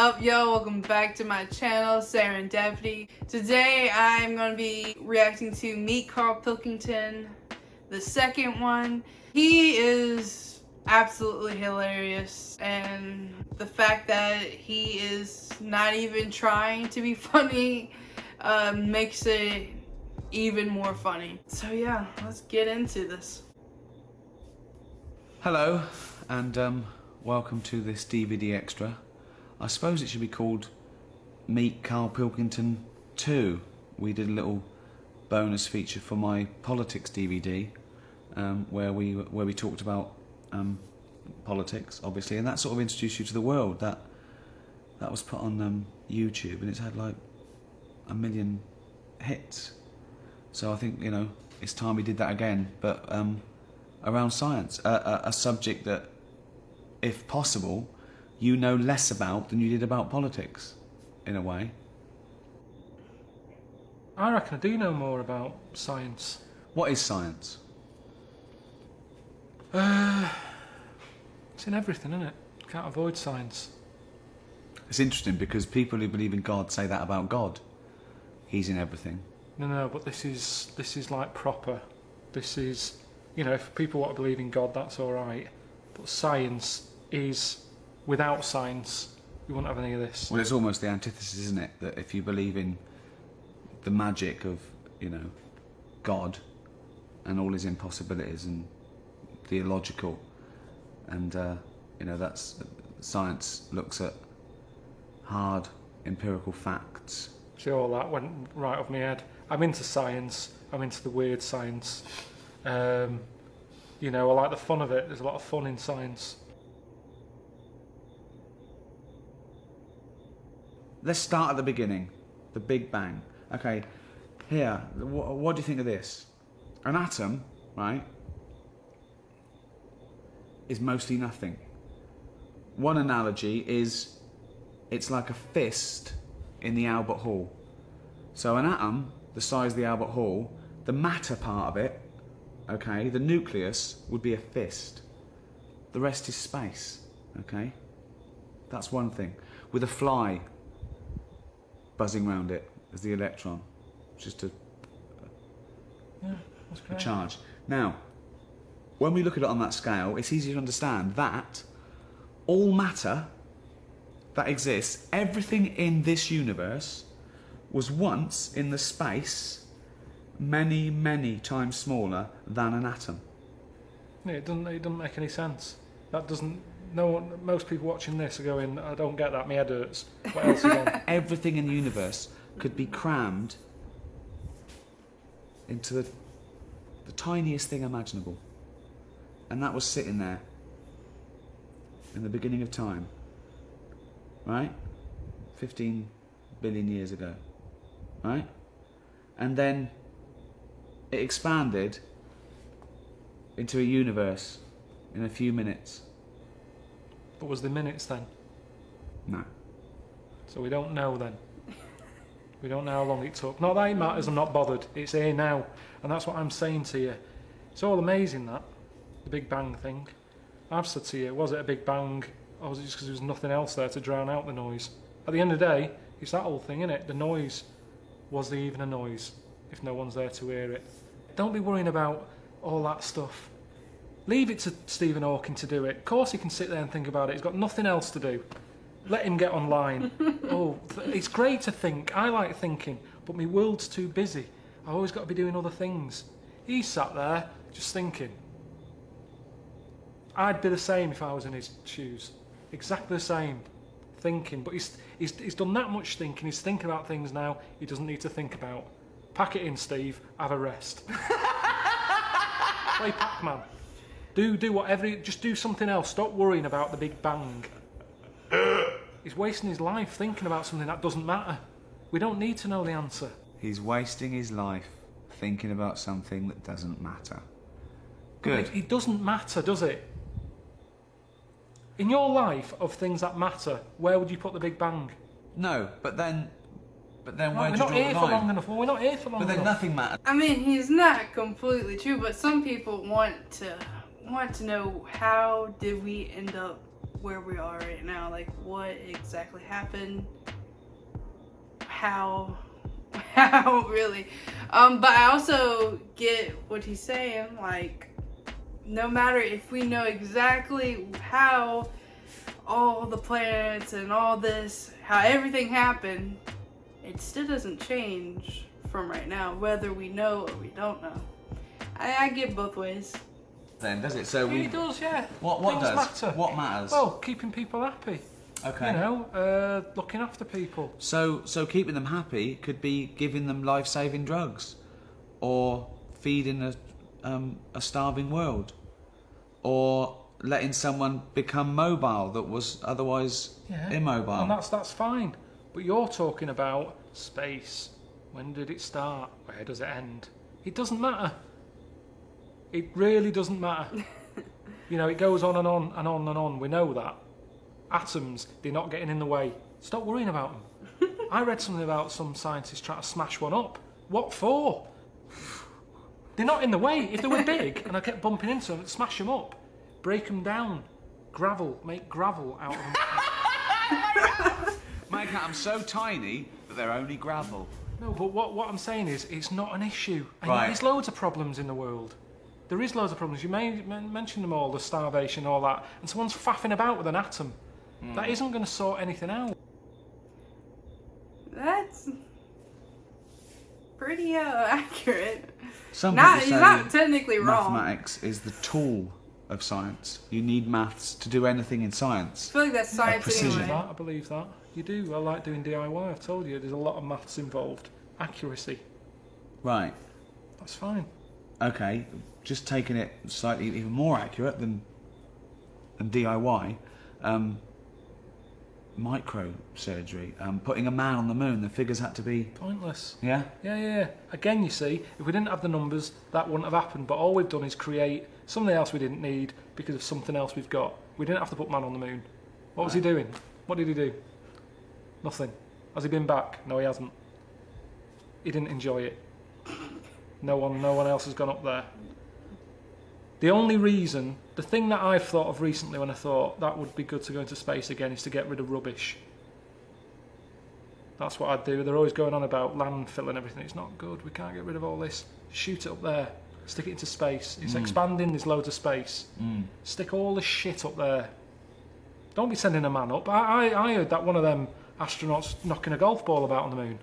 up, yo? Welcome back to my channel, Serendipity. Today I'm going to be reacting to Meet Karl Pilkington, the second one. He is absolutely hilarious, and the fact that he is not even trying to be funny makes it even more funny. So yeah, let's get into this. Hello, and welcome to this DVD extra. I suppose it should be called Meet Karl Pilkington 2. We did a little bonus feature for my politics DVD, where we talked about politics, obviously, and that sort of introduced you to the world. That was put on YouTube, and it's had like 1 million hits. So I think, you know, it's time we did that again, but around science, a subject that, if possible, you know less about than you did about politics, in a way. I reckon I do know more about science. What is science? It's in everything, isn't it? Can't avoid science. It's interesting because people who believe in God say that about God. He's in everything. No, but this is like proper. This is, you know, if people want to believe in God, that's all right. But science is, without science, you wouldn't have any of this. Well, it's almost the antithesis, isn't it? That if you believe in the magic of, you know, God and all his impossibilities and the illogical, and you know, that's science looks at hard empirical facts. See, all that went right off my head. I'm into science. I'm into the weird science. You know, I like the fun of it. There's a lot of fun in science. Let's start at the beginning, the Big Bang. Okay, here, what do you think of this? An atom, right, is mostly nothing. One analogy is it's like a fist in the Albert Hall. So an atom, the size of the Albert Hall, the matter part of it, okay, the nucleus would be a fist. The rest is space, okay? That's one thing. With a fly buzzing around it as the electron, just a charge. Now, when we look at it on that scale, it's easy to understand that all matter that exists, everything in this universe, was once in the space many, many times smaller than an atom. Yeah, it doesn't make any sense. That doesn't. No one, most people watching this are going, I don't get that, my head hurts. What else is on? Everything in the universe could be crammed into the tiniest thing imaginable. And that was sitting there in the beginning of time, right? 15 billion years ago, right? And then it expanded into a universe in a few minutes. But was there minutes then? No. So we don't know then. We don't know how long it took. Not that it matters, I'm not bothered. It's here now. And that's what I'm saying to you. It's all amazing, that. The Big Bang thing. I've said to you, was it a Big Bang, or was it just because there was nothing else there to drown out the noise? At the end of the day, it's that whole thing, innit? The noise. Was there even a noise if no one's there to hear it? Don't be worrying about all that stuff. Leave it to Stephen Hawking to do it. Of course he can sit there and think about it. He's got nothing else to do. Let him get online. Oh, it's great to think. I like thinking, but my world's too busy. I've always got to be doing other things. He's sat there just thinking. I'd be the same if I was in his shoes. Exactly the same. Thinking, but he's done that much thinking. He's thinking about things now he doesn't need to think about. Pack it in, Steve. Have a rest. Play Pac-Man. Do whatever. Just do something else. Stop worrying about the Big Bang. He's wasting his life thinking about something that doesn't matter. We don't need to know the answer. He's wasting his life thinking about something that doesn't matter. Good. It doesn't matter, does it? In your life of things that matter, where would you put the Big Bang? No, but then where We're do you not draw here the for line? long enough. Well, we're not here for long But then enough. nothing matters. I mean, he's not completely true, but some people want to know, how did we end up where we are right now. Like, what exactly happened? How really? But I also get what he's saying. Like, no matter if we know exactly how all the planets and all this, how everything happened, it still doesn't change from right now, whether we know or we don't know. I get both ways. Then does it? So It does, yeah. What Things does? matter. What matters? Well, keeping people happy. Okay. You know, looking after people. So keeping them happy could be giving them life-saving drugs, or feeding a starving world, or letting someone become mobile that was otherwise immobile. And that's fine. But you're talking about space. When did it start? Where does it end? It doesn't matter. It really doesn't matter. You know, it goes on and on and on and on. We know that. Atoms, they're not getting in the way. Stop worrying about them. I read something about some scientists trying to smash one up. What for? They're not in the way. If they were big and I kept bumping into them, smash them up. Break them down. Gravel. Make gravel out of them. My cat, I'm so tiny that they're only gravel. No, but what I'm saying is, it's not an issue. And Right. there's loads of problems in the world. There is loads of problems. You may mention them all, the starvation, all that, and someone's faffing about with an atom. That isn't going to sort anything out. That's pretty accurate. Some people He's say not technically wrong. mathematics is the tool of science. You need maths to do anything in I science. feel like that's science precision. anyway. I believe that. You do. I like doing DIY. I've told you, there's a lot of maths involved. Accuracy. Right. That's fine. Okay. Just taking it slightly even more accurate than DIY. Microsurgery. Putting a man on the moon. The figures had to be. Pointless. Yeah. Yeah. Again, you see, if we didn't have the numbers, that wouldn't have happened. But all we've done is create something else we didn't need because of something else we've got. We didn't have to put man on the moon. What was he doing? What did he do? Nothing. Has he been back? No, he hasn't. He didn't enjoy it. No one else has gone up there. The only reason, the thing that I've thought of recently when I thought that would be good to go into space again is to get rid of rubbish. That's what I'd do. They're always going on about landfill and everything. It's not good. We can't get rid of all this. Shoot it up there. Stick it into space. It's expanding. There's loads of space. Stick all the shit up there. Don't be sending a man up. I heard that one of them astronauts knocking a golf ball about on the moon.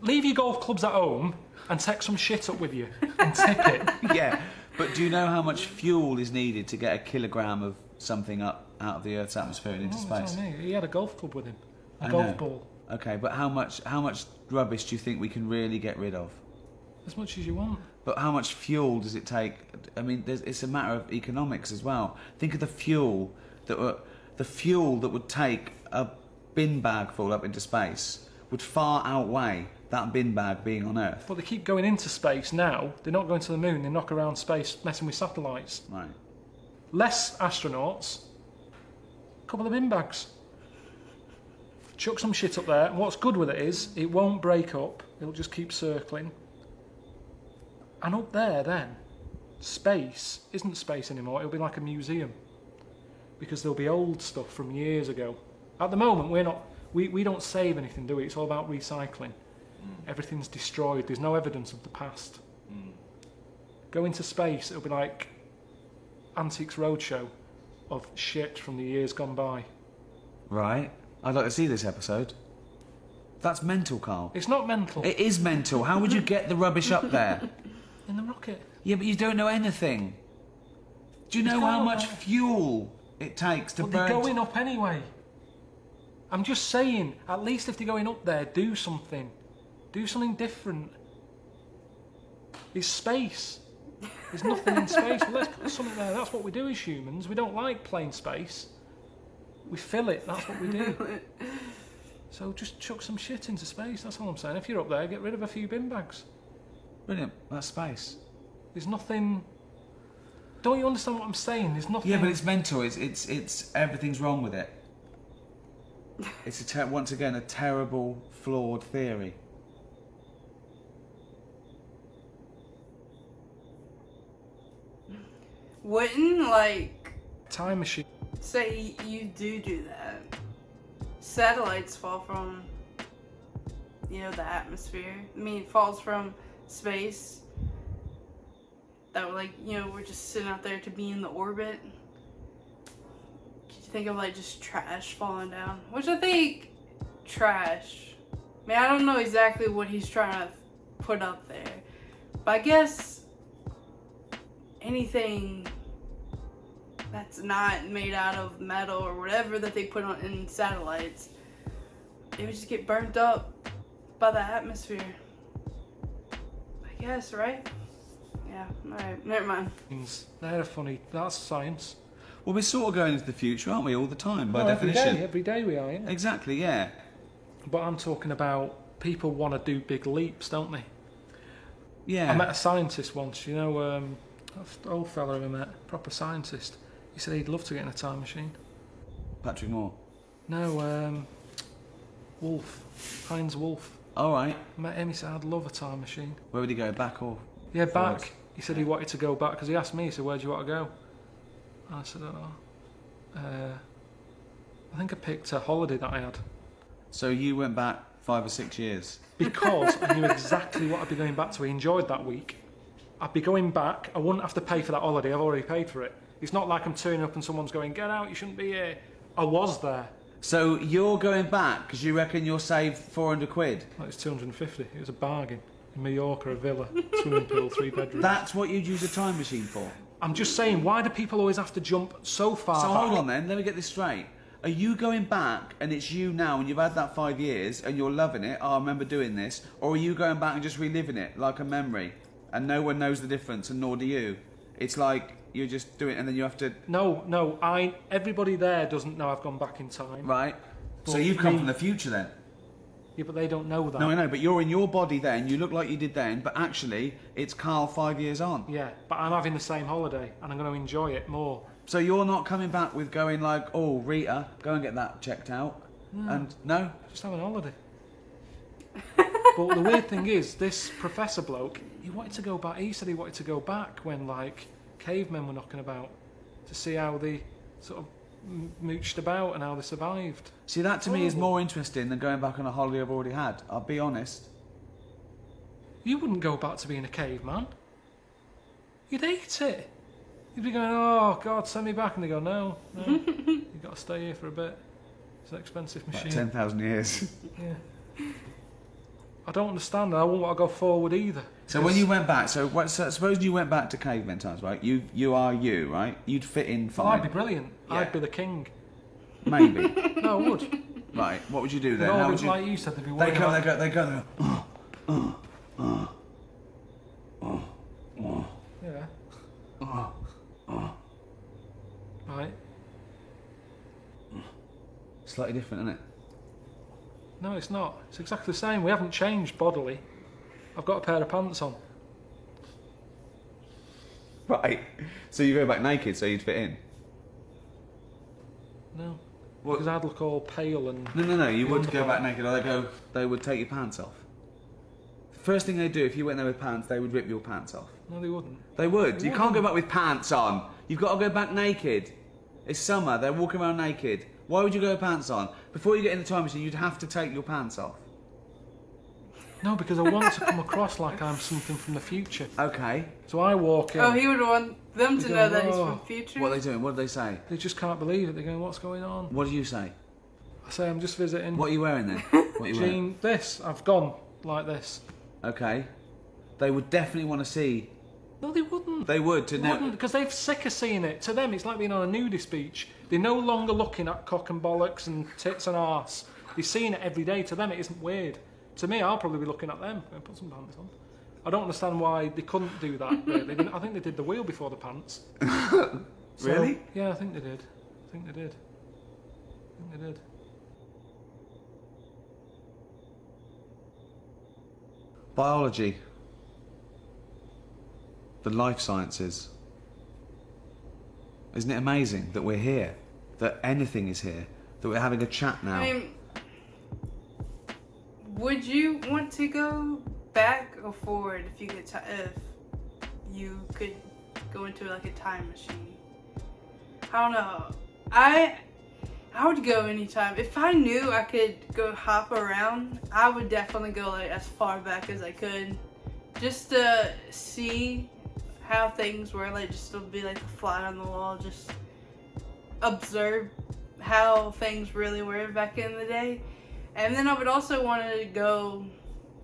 Leave your golf clubs at home and take some shit up with you and tip it. Yeah. But do you know how much fuel is needed to get a kilogram of something up out of the Earth's atmosphere and into space? Tell me. He had a golf club with him. A golf ball. Okay, but how much rubbish do you think we can really get rid of? As much as you want. But how much fuel does it take? I mean, it's a matter of economics as well. Think of the fuel that would take a bin bag full up into space would far outweigh that bin bag being on Earth. But they keep going into space now. They're not going to the moon. They knock around space, messing with satellites. Right. Less astronauts. A couple of bin bags. Chuck some shit up there. And what's good with it is it won't break up. It'll just keep circling. And up there, then, space isn't space anymore. It'll be like a museum. Because there'll be old stuff from years ago. At the moment, we don't save anything, do we? It's all about recycling. Everything's destroyed. There's no evidence of the past. Go into space, it'll be like Antiques Roadshow of shit from the years gone by. Right. I'd like to see this episode. That's mental, Carl. It's not mental. It is mental. How would you get the rubbish up there? In the rocket. Yeah, but you don't know anything. Do you know how much fuel it takes to But burn? they're going up anyway. I'm just saying, at least if they're going up there, do something. Do something different. It's space. There's nothing in space. Well, let's put something there. That's what we do as humans. We don't like plain space. We fill it. That's what we do. So just chuck some shit into space. That's all I'm saying. If you're up there, get rid of a few bin bags. Brilliant. That's space. There's nothing... Don't you understand what I'm saying? There's nothing... Yeah, but it's mental. It's everything's wrong with it. It's once again a terrible, flawed theory. Wouldn't, like, Time machine. Say you do that. Satellites fall from, you know, the atmosphere. I mean, it falls from space. That would, like, you know, we're just sitting out there to be in the orbit. Could you think of, like, just trash falling down? Which I think trash. I mean, I don't know exactly what he's trying to put up there. But I guess anything that's not made out of metal or whatever that they put on in satellites, they would just get burnt up by the atmosphere. I guess, right? Yeah, alright, never mind. They're funny. That's science. Well, we're sort of going into the future, aren't we, all the time, by Oh, definition? Every day we are, yeah. Exactly, yeah. But I'm talking about people want to do big leaps, don't they? Yeah. I met a scientist once, you know, old fella I met, proper scientist. He said he'd love to get in a time machine. Patrick Moore. No, Wolf. Heinz Wolf. All right. I met him, he said, I'd love a time machine. Where would he go, back or Yeah, forwards? back. He said he wanted to go back, because he asked me, he said, where do you want to go? I said, I think I picked a holiday that I had. So you went back 5 or 6 years? Because I knew exactly what I'd be going back to. I enjoyed that week. I'd be going back, I wouldn't have to pay for that holiday, I've already paid for it. It's not like I'm turning up and someone's going, get out, you shouldn't be here. I was there. So you're going back because you reckon you'll save 400 quid? Well, it's 250. It was a bargain. In Mallorca, a villa, swimming pool, 3 bedrooms. That's what you'd use a time machine for? I'm just saying, why do people always have to jump so far So back? hold on then, let me get this straight. Are you going back and it's you now and you've had that 5 years and you're loving it, oh, I remember doing this, or are you going back and just reliving it like a memory and no one knows the difference and nor do you? It's like you're just doing it and then you have to... No, everybody there doesn't know I've gone back in time. Right. So Well, you've come me- from the future then? Yeah, but they don't know that. No, I know, but you're in your body then, you look like you did then, but actually it's Karl 5 years on. Yeah, but I'm having the same holiday and I'm going to enjoy it more. So you're not coming back with going like, oh, Rita, go and get that checked out. And no? Just having a holiday. But the weird thing is, this professor bloke, he wanted to go back. He said he wanted to go back when, like, cavemen were knocking about to see how they sort of mooched about and how they survived. See, that to me is more interesting than going back on a holiday I've already had. I'll be honest. You wouldn't go back to being a caveman. You'd hate it. You'd be going, oh, God, send me back. And they go, no, you've got to stay here for a bit. It's an expensive Like machine. 10,000 years. Yeah. I don't understand. I wouldn't want to go forward either. So when you went back, so suppose you went back to caveman times, right? You are you, right? You'd fit in Oh, fine. I'd be brilliant. Yeah. I'd be the king. Maybe. No, I would. Right. What would you do then? No, How it's would you... like you said, they'd be They worrying go, about- they go. Yeah. Right. Slightly different, isn't it? No, it's not. It's exactly the same. We haven't changed bodily. I've got a pair of pants on. Right. So you go back naked, so you'd fit in. No. What? Because I'd look all pale and... No. You wouldn't go Wonderful. back naked. Or they would take your pants off. First thing they do, if you went there with pants, they would rip your pants off. No, they wouldn't. They would. They You can't go wouldn't. back with pants on. You've got to go back naked. It's summer. They're walking around naked. Why would you go with pants on? Before you get in the time machine, you'd have to take your pants off. No, because I want to come across like I'm something from the future. Okay. So I walk in. Oh, he would want them to They know go, that he's "Oh." from the future. What are they doing? What do they say? They just can't believe it. They're going, what's going on? What do you say? I say, I'm just visiting. What are you wearing then? What are you wearing? Jean, this. I've gone like this. Okay. They would definitely want to see. No, they wouldn't. They would to They know. wouldn't, because they're sick of seeing it. To them, it's like being on a nudist beach. They're no longer looking at cock and bollocks and tits and arse. They're seeing it every day. To them, it isn't weird. To me, I'll probably be looking at them. Going, put some pants on. I don't understand why they couldn't do that. Really. I think they did the wheel before the pants. Really? Yeah, I think they did. I think they did. Biology. The life sciences. Isn't it amazing that we're here? That anything is here? That we're having a chat now? I mean, would you want to go back or forward if you could if you could go into like a time machine? I don't know. I would go anytime. If I knew I could go hop around, I would definitely go like as far back as I could, just to see how things were, like just to be like a fly on the wall, just observe how things really were back in the day. And then I would also want to go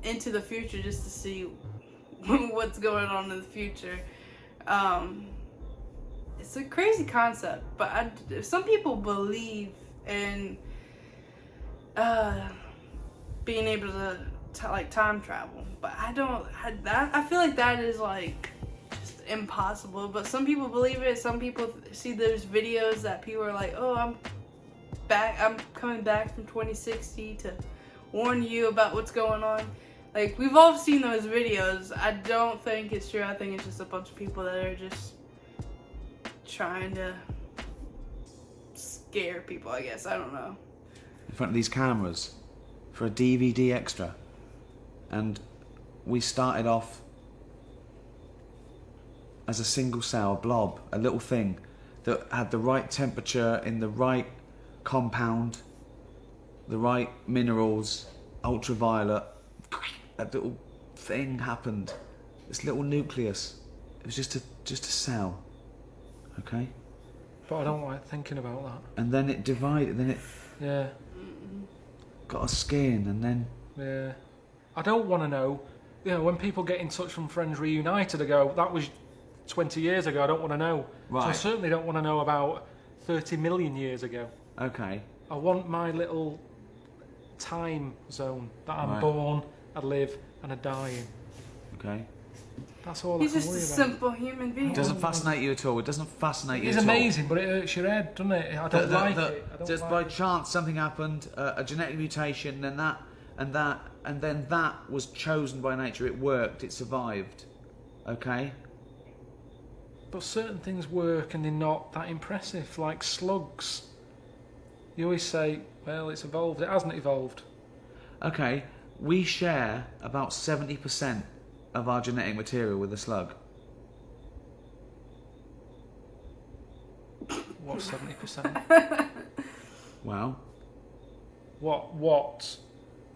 into the future just to see what's going on in the future. It's a crazy concept, but some people believe in being able to like time travel, but I don't. I feel like that is like just impossible. But some people believe it. Some people see those videos that people are like, "Oh, I'm coming back from 2060 to warn you about what's going on." Like, we've all seen those videos. I don't think it's true. I think it's just a bunch of people that are just trying to scare people, I guess. I don't know. In front of these cameras for a DVD extra. And we started off as a single cell blob, a little thing that had the right temperature in the right compound, the right minerals, ultraviolet. That little thing happened. This little nucleus. It was just a cell. Okay? But I don't like thinking about that. And then it divided, then it Yeah. got a skin, and then... Yeah. I don't want to know. You know, when people get in touch from Friends Reunited, I go, that was 20 years ago, I don't want to know. Right. So I certainly don't want to know about 30 million years ago. Okay. I want my little time zone that I'm Right. born, I live, and I die in. Okay. That's all He's I can just a worry about. simple human being. It doesn't fascinate you at all. It doesn't fascinate you It's at all. amazing, but it hurts your head, doesn't it? I don't like it. I don't Just like by it. chance something happened, a genetic mutation, and then that was chosen by nature. It worked. It survived. Okay. But certain things work and they're not that impressive, like slugs. You always say, well, it's evolved. It hasn't evolved. Okay. We share about 70% of our genetic material with a slug. What's 70%? Well, What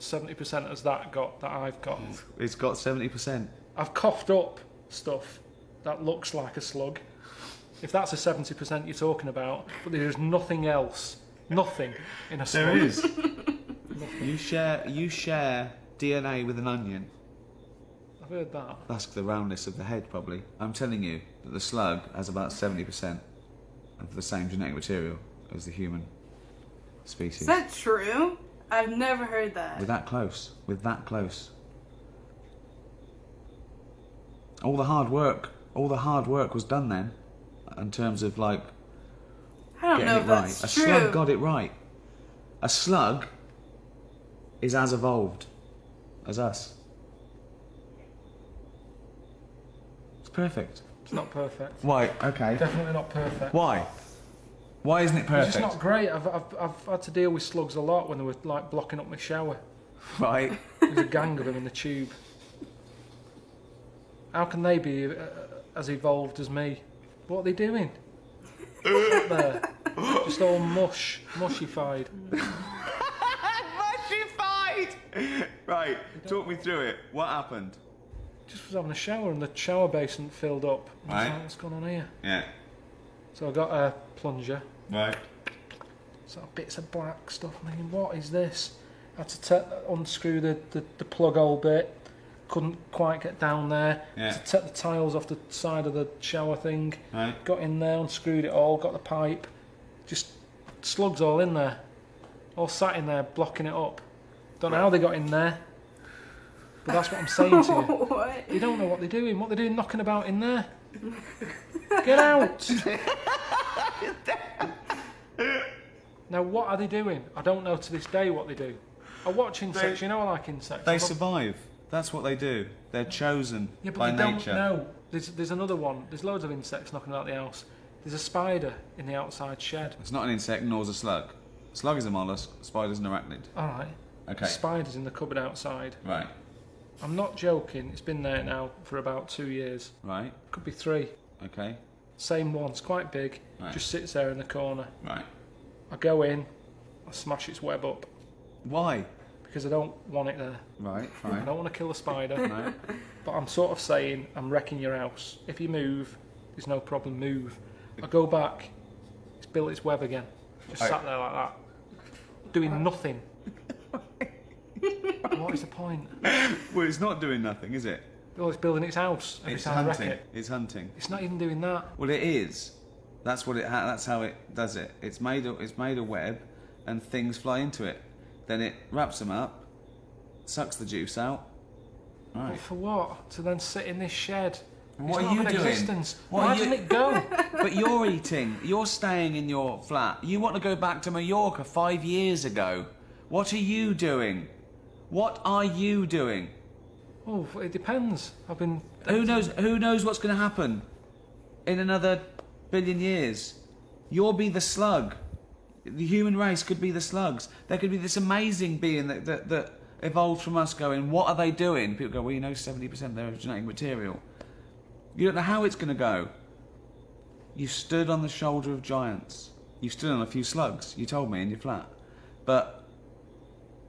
70% has that got that I've got? it's got 70%. I've coughed up stuff that looks like a slug. If that's a 70% you're talking about, but there's nothing else. Nothing in a slug. There is. You share DNA with an onion. I've heard that. That's the roundness of the head, probably. I'm telling you that the slug has about 70% of the same genetic material as the human species. Is that true? I've never heard that. We're that close. We're that close. All the hard work was done then, in terms of like I don't getting know it if right. that's A true. slug got it right. A slug is as evolved as us. It's perfect. It's not perfect. Why? Okay. Definitely not perfect. Why? Why isn't it It's perfect? just not great. I've had to deal with slugs a lot when they were like blocking up my shower. Right. There's a gang of them in the tube. How can they be as evolved as me? What are they doing? Up there. Just all mushified. Mushified! Right, talk me through it. What happened? Just was having a shower and the shower basin filled up. I was Right. like, what's going on here? Yeah. So I got a plunger. Right. So bits of black stuff. I'm thinking, what is this? Had to unscrew the plug hole bit. Couldn't quite get down there. Yeah. To take the tiles off the side of the shower thing. Right. Got in there, unscrewed it all, got the pipe. Just slugs all in there. All sat in there, blocking it up. Don't know how they got in there. But that's what I'm saying to you. What? They don't know what they're doing. What they're doing knocking about in there. Get out! Now what are they doing? I don't know to this day what they do. I watch insects, you know I like insects. They survive. That's what they do. They're chosen Yeah, but by they nature. don't know. There's another one. There's loads of insects knocking about the house. There's a spider in the outside shed. It's not an insect, nor is a slug. Slug is a mollusk, spider's an arachnid. Alright. Okay. The spider's in the cupboard outside. Right. I'm not joking. It's been there now for about 2 years. Right. Could be 3. Okay. Same one. It's quite big. Right. Just sits there in the corner. Right. I go in. I smash its web up Why? because I don't want it there. Right, I fine. don't want to kill a spider. Right. But I'm sort of saying, I'm wrecking your house. If you move, there's no problem, move. I go back, it's built its web again. Just Right. sat there like that, doing nothing. What is the point? Well, it's not doing nothing, is it? Oh, it's building its house every It's time I wreck hunting. it. It's hunting. It's not even doing that. Well, it is. That's what it. That's how it does it. It's made a web, and things fly into it. Then it wraps them up, sucks the juice out. But Right. for what? To then sit in this shed. What It's are not you an doing? Existence. What Why are you- doesn't it go? But you're eating. You're staying in your flat. You want to go back to Mallorca 5 years ago. What are you doing? What are you doing? Oh, it depends. I've been. Who knows? Who knows what's going to happen in another billion years? You'll be the slug. The human race could be the slugs. There could be this amazing being that evolved from us. Going, what are they doing? People go, well, you know, 70% of their genetic material. You don't know how it's going to go. You stood on the shoulder of giants. You stood on a few slugs. You told me in your flat, but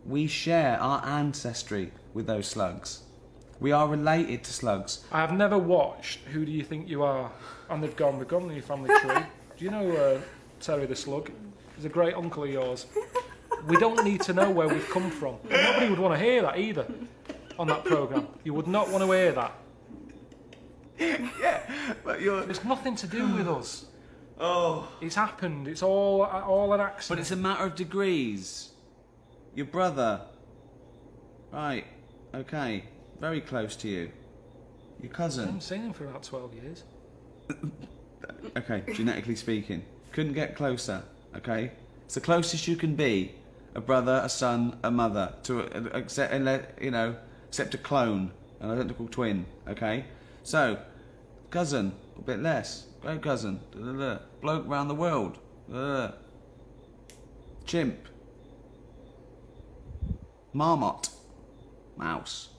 we share our ancestry with those slugs. We are related to slugs. I have never watched Who Do You Think You Are? And we've gone in your family tree. Do you know Terry the Slug? He's a great uncle of yours. We don't need to know where we've come from. And nobody would want to hear that either on that programme. You would not want to hear that. Yeah, but you're. It's nothing to do with us. Oh. It's happened. It's all an accident. But it's a matter of degrees. Your brother. Right. Okay. Very close to you. Your I cousin. haven't seen him for about 12 years. Okay, genetically speaking. Couldn't get closer. Okay? It's the closest you can be. A brother, a son, a mother. Except a clone. An identical twin. Okay? So, cousin. A bit less. Great cousin. Bloke round the world. Chimp. Marmot. Mouse.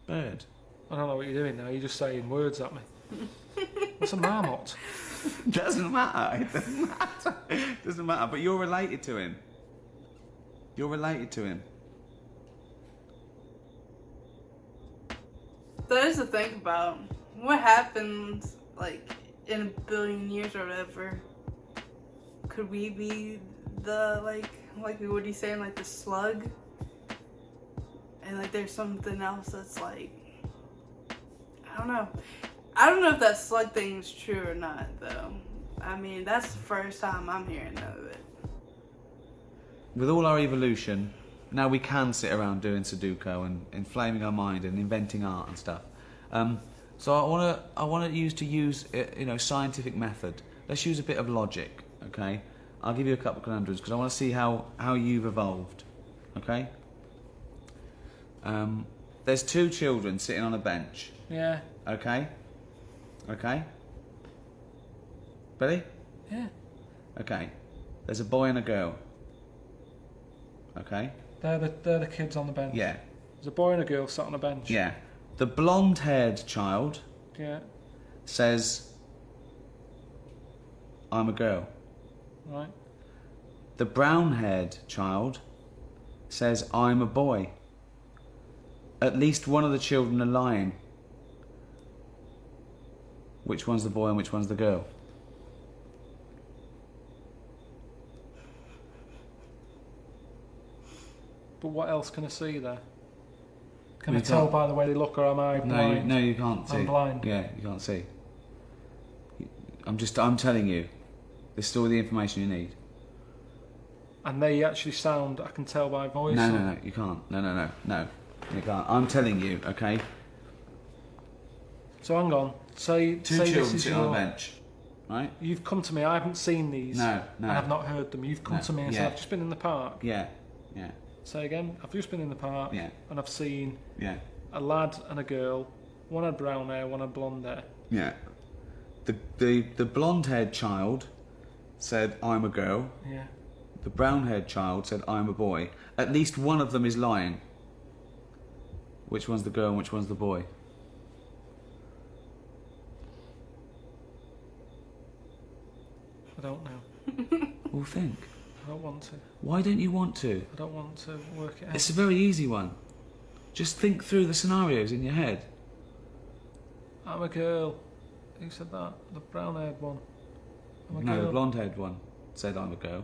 Bird. I don't know what you're doing now. You're just saying words at me. What's a marmot? Doesn't matter. It doesn't matter. It doesn't matter. But you're related to him. You're related to him. That is to think about. What happens, like, in a billion years or whatever? Could we be the, like what he's saying, like the slug? And, like, there's something else that's, like, I don't know. I don't know if that slug thing is true or not, though. I mean, that's the first time I'm hearing of it. With all our evolution, now we can sit around doing Sudoku and inflaming our mind and inventing art and stuff. So I want to use scientific method. Let's use a bit of logic, okay? I'll give you a couple of conundrums because I want to see how you've evolved, okay? There's two children sitting on a bench, Yeah. okay? Okay? Ready? Yeah. Okay. There's a boy and a girl. Okay? They're the kids on the bench. Yeah. There's a boy and a girl sat on a bench. Yeah. The blonde-haired child Yeah. says, I'm a girl. Right. The brown-haired child says, I'm a boy. At least one of the children are lying. Which one's the boy and which one's the girl? But what else can I see there? Can We I tell can't- by the way they look, or am I blind? No, you can't see. I'm blind. Yeah, you can't see. I'm telling you. This is all the information you need. And they actually sound, I can tell by voice. No, you can't. No, you can't. I'm telling you, okay? So hang on. Say Two this children is sitting on your- a bench, right? You've come to me. I haven't seen these. No. I have not heard them. You've come No, to me and yeah. said, I've just been in the park. Yeah. Say again. I've just been in the park. Yeah. And I've seen Yeah. a lad and a girl. One had brown hair, one had blonde hair. Yeah. The blonde-haired child said, I'm a girl. Yeah. The brown-haired child said, I'm a boy. At least one of them is lying. Which one's the girl and which one's the boy? I don't know. Well, think. I don't want to. Why don't you want to? I don't want to work it out. It's a very easy one. Just think through the scenarios in your head. I'm a girl. Who said that? The brown-haired one. I'm a No, girl. the blonde-haired one said I'm a girl.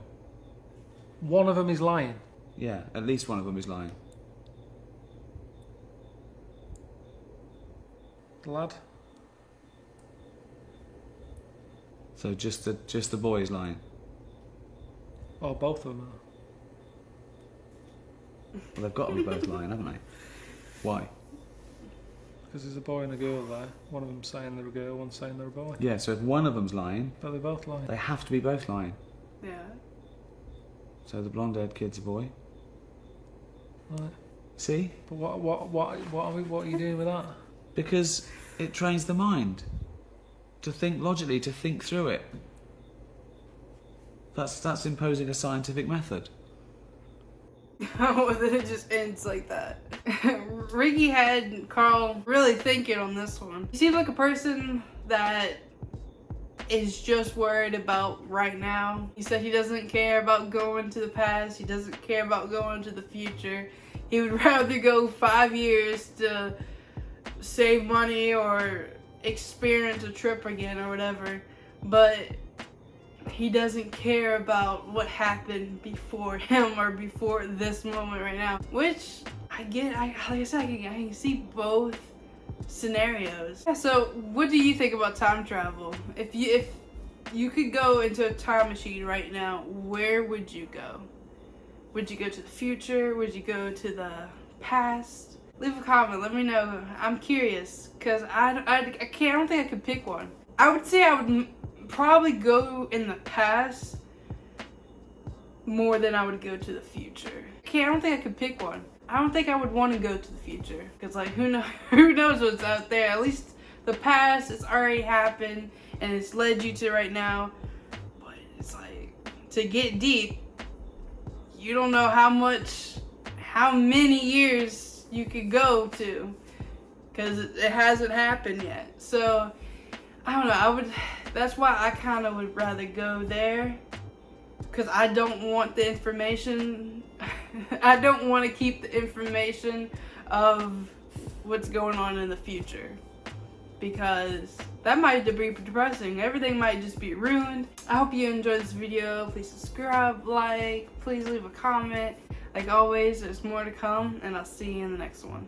One of them is lying. Yeah, at least one of them is lying. The lad. So just the boy is lying. Oh, both of them are. Well, they've got to be both lying, haven't they? Why? Because there's a boy and a girl there. One of them's saying they're a girl, one's saying they're a boy. Yeah, so if one of them's lying, But they're both lying. they have to be both lying. Yeah. So the blonde-haired kid's a boy. Right. See? But what are you doing with that? Because it trains the mind to think logically, to think through it. That's imposing a scientific method. Oh, then it just ends like that. Ricky had Carl really thinking on this one. He seems like a person that is just worried about right now. He said he doesn't care about going to the past. He doesn't care about going to the future. He would rather go 5 years to save money or experience a trip again or whatever. But he doesn't care about what happened before him or before this moment right now. Which I get. Like I said, I can see both scenarios. Yeah, so what do you think about time travel? If you could go into a time machine right now, where would you go? Would you go to the future? Would you go to the past? Leave a comment. Let me know. I'm curious because I don't think I could pick one. I would say I would probably go in the past more than I would go to the future. I don't think I could pick one. I don't think I would want to go to the future because, like, who knows what's out there. At least the past, it's already happened and it's led you to right now. But it's like, to get deep, you don't know how many years you could go to because it hasn't happened yet. So I don't know. That's why I kind of would rather go there, because I don't want the information. I don't want to keep the information of what's going on in the future, because that might be depressing. Everything might just be ruined. I hope you enjoyed this video. Please subscribe, like, please leave a comment. Like always, there's more to come, and I'll see you in the next one.